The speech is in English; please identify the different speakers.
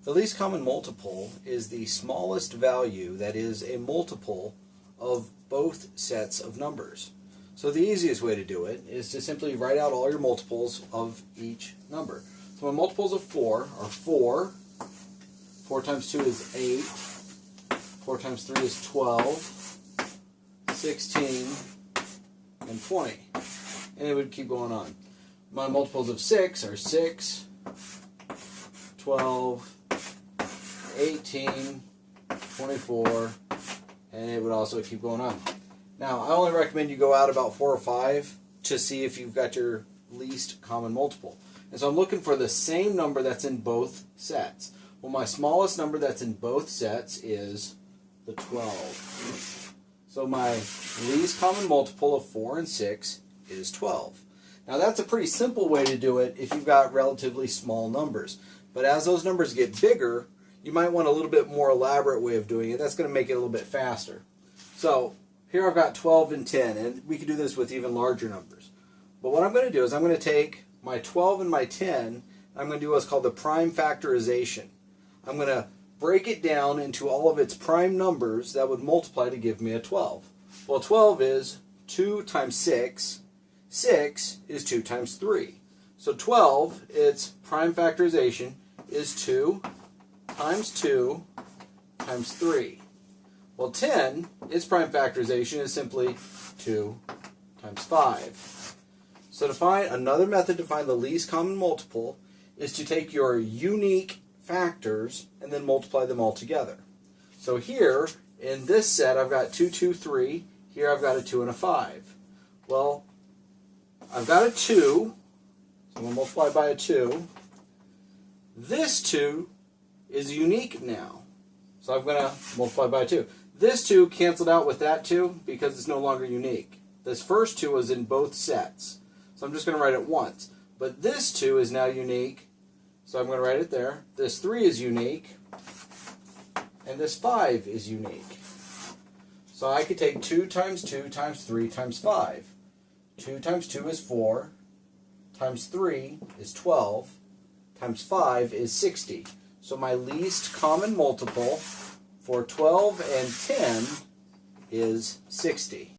Speaker 1: The least common multiple is the smallest value that is a multiple of both sets of numbers. So the easiest way to do it is to simply write out all your multiples of each number. So my multiples of 4 are 4. 4 times 2 is 8. 4 times 3 is 12. 16 and 20. And it would keep going on. My multiples of 6 are 6, 12, 18, 24, and it would also keep going on. Now, I only recommend you go out about 4 or 5 to see if you've got your least common multiple. And so I'm looking for the same number that's in both sets. Well, my smallest number that's in both sets is the 12. So my least common multiple of 4 and 6 is 12. Now that's a pretty simple way to do it if you've got relatively small numbers. But as those numbers get bigger, you might want a little bit more elaborate way of doing it. That's going to make it a little bit faster. So here I've got 12 and 10, and we can do this with even larger numbers. But what I'm going to do is I'm going to take my 12 and my 10, and I'm going to do what's called the prime factorization. I'm going to break it down into all of its prime numbers that would multiply to give me a 12. Well, 12 is 2 times 6. 6 is 2 times 3. So 12, its prime factorization, is 2 times 2 times 3. Well, 10, its prime factorization is simply 2 times 5. So to find another method to find the least common multiple is to take your unique factors and then multiply them all together. So here, in this set, I've got 2, 2, 3. Here I've got a 2 and a 5. Well, I've got a 2, so I'm going to multiply by a 2. This 2 is unique now, so I'm going to multiply by 2. This 2 canceled out with that 2 because it's no longer unique. This first 2 was in both sets, so I'm just going to write it once. But this 2 is now unique, so I'm going to write it there. This 3 is unique, and this 5 is unique. So I could take 2 times 2 times 3 times 5. 2 times 2 is 4, times 3 is 12, times 5 is 60. So my least common multiple for 12 and 10 is 60.